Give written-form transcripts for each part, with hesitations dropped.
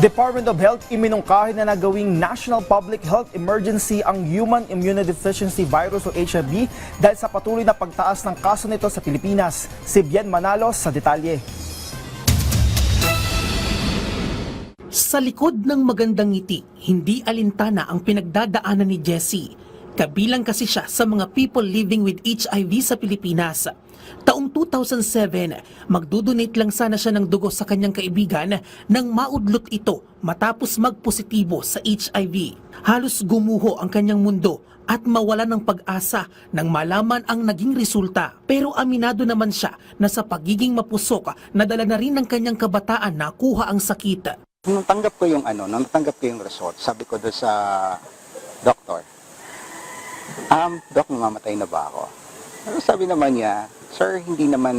Department of Health iminungkahi na nagawing National Public Health Emergency ang Human Immunodeficiency Virus o HIV dahil sa patuloy na pagtaas ng kaso nito sa Pilipinas. Si Bien Manalos sa detalye. Sa likod ng magandang ngiti, hindi alintana ang pinagdadaanan ni Jessie. Kabilang kasi siya sa mga people living with HIV sa Pilipinas. Taong 2007, magdudonate lang sana siya ng dugo sa kanyang kaibigan nang maudlot ito matapos magpositibo sa HIV. Halos gumuho ang kanyang mundo at mawala ng pag-asa nang malaman ang naging resulta. Pero aminado naman siya na sa pagiging mapusok, nadala na rin ng kanyang kabataan na kuha ang sakit. Nung natanggap ko yung result, sabi ko doon sa doktor, Doc, mamamatay na ba ako? Pero sabi naman niya, Sir, hindi naman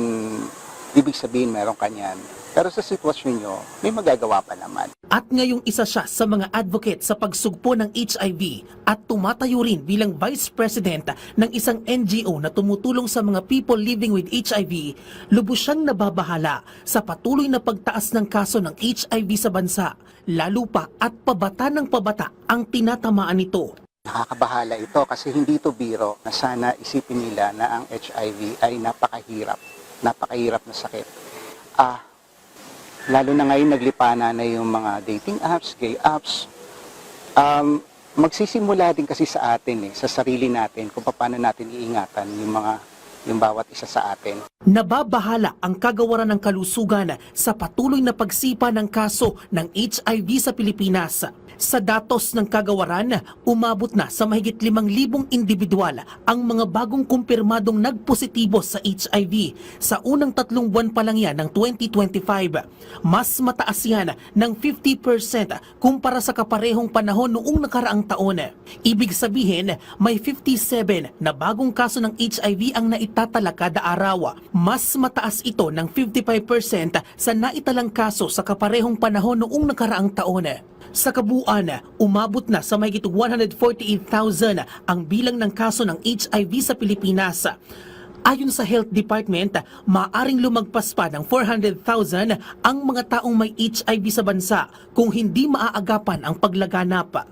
ibig sabihin meron kanyan. Pero sa sitwasyon nyo, may magagawa pa naman. At ngayong isa siya sa mga advocate sa pagsugpo ng HIV at tumatayo rin bilang Vice President ng isang NGO na tumutulong sa mga people living with HIV, lubos siyang nababahala sa patuloy na pagtaas ng kaso ng HIV sa bansa, lalo pa at pabata ng pabata ang tinatamaan nito. Nakakabahala ito kasi hindi ito biro na sana isipin nila na ang HIV ay napakahirap na sakit. Lalo na ngayon naglipana na yung mga dating apps, gay apps. Magsisimula din kasi sa atin sa sarili natin kung paano natin iingatan yung bawat isa sa atin. Nababahala ang kagawaran ng kalusugan sa patuloy na pagsipa ng kaso ng HIV sa Pilipinas. Sa datos ng kagawaran, umabot na sa mahigit 5,000 individual ang mga bagong kumpirmadong nagpositibo sa HIV sa unang 3 buwan pa lang yan ng 2025. Mas mataas yan ng 50% kumpara sa kaparehong panahon noong nakaraang taon. Ibig sabihin, may 57 na bagong kaso ng HIV ang naitatala kada araw. Mas mataas ito ng 55% sa naitalang kaso sa kaparehong panahon noong nakaraang taon. Sa kabuuan, umabot na sa mahigit 148,000 ang bilang ng kaso ng HIV sa Pilipinas. Ayon sa Health Department, maaring lumagpas pa ng 400,000 ang mga taong may HIV sa bansa kung hindi maaagapan ang paglaganap.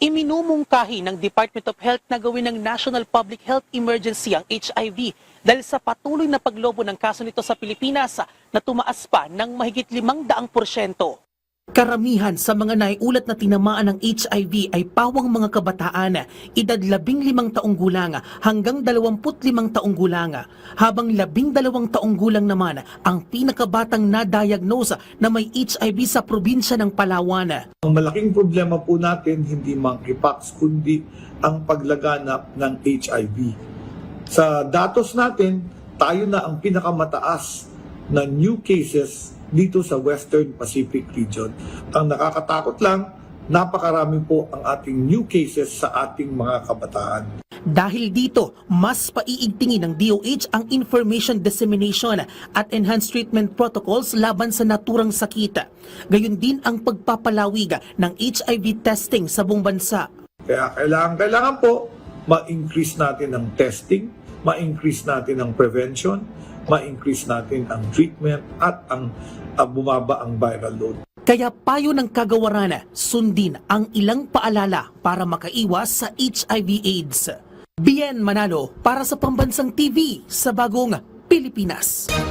Iminumungkahi ng Department of Health na gawin ng National Public Health Emergency ang HIV dahil sa patuloy na paglobo ng kaso nito sa Pilipinas na tumaas pa ng mahigit 500%. Karamihan sa mga naiulat na tinamaan ng HIV ay pawang mga kabataan, edad 15 taong gulang hanggang 25 taong gulang, habang 12 taong gulang naman ang pinakabatang na-diagnose na may HIV sa probinsya ng Palawan. Ang malaking problema po natin hindi monkeypox kundi ang paglaganap ng HIV. Sa datos natin, tayo na ang pinakamataas na new cases dito sa Western Pacific region. Ang nakakatakot lang, napakarami po ang ating new cases sa ating mga kabataan. Dahil dito, mas paiigtingin ng DOH ang information dissemination at enhanced treatment protocols laban sa naturang sakit. Gayon din ang pagpapalawig ng HIV testing sa buong bansa. Kaya kailangan po ma-increase natin ang testing, ma-increase natin ang prevention, ma-increase natin ang treatment at ang bumaba ang viral load. Kaya payo ng kagawaran, sundin ang ilang paalala para makaiwas sa HIV/AIDS. Bien Manalo para sa Pambansang TV sa Bagong Pilipinas.